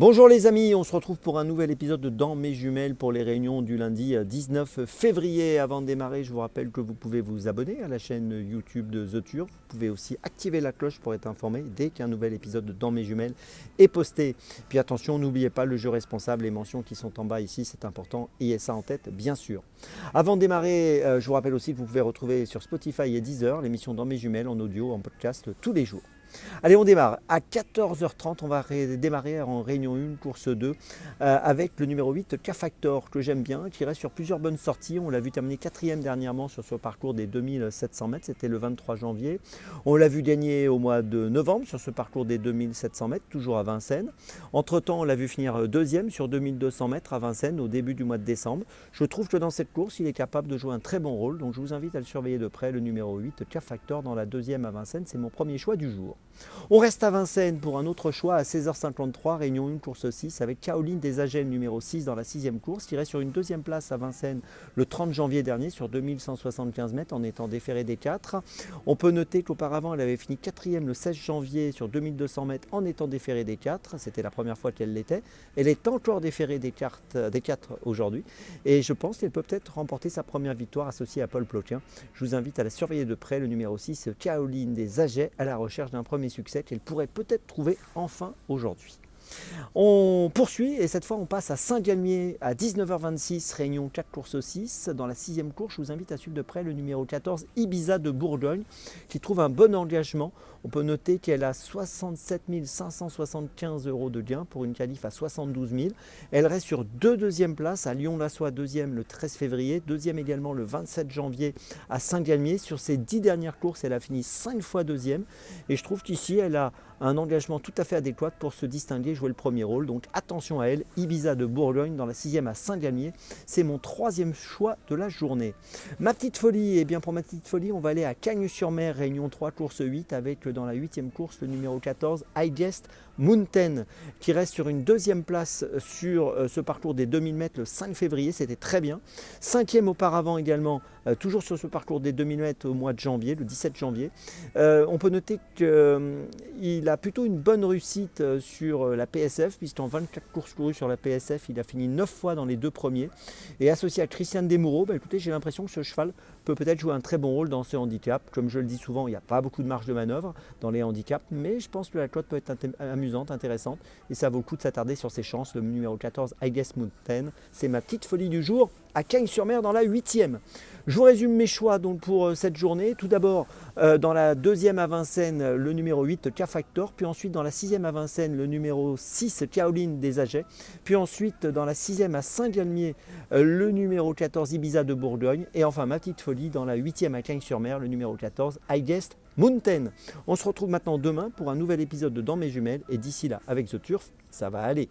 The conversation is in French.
Bonjour les amis, on se retrouve pour un nouvel épisode de Dans mes jumelles pour les réunions du lundi 19 février. Avant de démarrer, je vous rappelle que vous pouvez vous abonner à la chaîne YouTube de The Turf. Vous pouvez aussi activer la cloche pour être informé dès qu'un nouvel épisode de Dans mes jumelles est posté. Puis attention, n'oubliez pas le jeu responsable, les mentions qui sont en bas ici, c'est important, ayez ça en tête bien sûr. Avant de démarrer, je vous rappelle aussi que vous pouvez retrouver sur Spotify et Deezer l'émission Dans mes jumelles en audio, en podcast tous les jours. Allez, on démarre. À 14h30, on va démarrer en réunion 1, course 2, avec le numéro 8, K-Factor, que j'aime bien, qui reste sur plusieurs bonnes sorties. On l'a vu terminer 4e dernièrement sur ce parcours des 2700 mètres, c'était le 23 janvier. On l'a vu gagner au mois de novembre sur ce parcours des 2700 mètres, toujours à Vincennes. Entre-temps, on l'a vu finir 2e sur 2200 mètres à Vincennes au début du mois de décembre. Je trouve que dans cette course, il est capable de jouer un très bon rôle, donc je vous invite à le surveiller de près, le numéro 8, K-Factor, dans la 2e à Vincennes. C'est mon premier choix du jour. On reste à Vincennes pour un autre choix à 16h53, réunion 1, course 6, avec Caroline Desagènes, numéro 6 dans la 6e course, qui reste sur une 2e place à Vincennes le 30 janvier dernier sur 2175 mètres en étant déférée des 4. On peut noter qu'auparavant, elle avait fini 4e le 16 janvier sur 2200 mètres en étant déférée des 4. C'était la première fois qu'elle l'était. Elle est encore déférée des 4 aujourd'hui et je pense qu'elle peut peut-être remporter sa première victoire associée à Paul Ploquin. Je vous invite à la surveiller de près, le numéro 6, Caroline Desagènes, à la recherche d'un premier succès qu'elle pourrait peut-être trouver enfin aujourd'hui. On poursuit et cette fois on passe à Saint-Galmier à 19h26, réunion 4 course 6. Dans la 6e course, je vous invite à suivre de près le numéro 14, Ibiza de Bourgogne, qui trouve un bon engagement. On peut noter qu'elle a 67 575 € de gain pour une qualif à 72 000. Elle reste sur 2 deuxièmes places, à Lyon-la-Soie 2e le 13 février, 2e également le 27 janvier à Saint-Galmier. Sur ses 10 dernières courses, elle a fini 5 fois 2e et je trouve qu'ici elle a un engagement tout à fait adéquat pour se distinguer, jouer le premier rôle. Donc attention à elle, Ibiza de Bourgogne dans la 6e à Saint-Galmier. C'est mon 3e choix de la journée. Ma petite folie, et bien pour ma petite folie, on va aller à Cagnes-sur-Mer, réunion 3, course 8, avec dans la 8e course le numéro 14, Highest Mountain, qui reste sur une 2e place sur ce parcours des 2000 mètres le 5 février, c'était très bien. 5e auparavant également, toujours sur ce parcours des 2000 mètres au mois de janvier, le 17 janvier. On peut noter qu'il a plutôt une bonne réussite sur la PSF, puisqu'en 24 courses courues sur la PSF, il a fini 9 fois dans les 2 premiers. Et associé à Christian Desmoureaux, écoutez, j'ai l'impression que ce cheval peut peut-être jouer un très bon rôle dans ce handicap. Comme je le dis souvent, il n'y a pas beaucoup de marge de manœuvre dans les handicaps, mais je pense que la cote peut être amusante, intéressante, et ça vaut le coup de s'attarder sur ses chances. Le numéro 14, Highest Mountain, c'est ma petite folie du jour à Cagnes-sur-Mer dans la 8e. Je vous résume mes choix donc pour cette journée. Tout d'abord, dans la 2e à Vincennes, le numéro 8, K-Factor. Puis ensuite, dans la 6e à Vincennes, le numéro 6, Caroline Desagènes. Puis ensuite, dans la 6e à Saint-Galmier, le numéro 14, Ibiza de Bourgogne. Et enfin, ma petite folie, dans la 8e à Cagnes-sur-Mer, le numéro 14, Highest Mountain. On se retrouve maintenant demain pour un nouvel épisode de Dans mes jumelles. Et d'ici là, avec The Turf, ça va aller.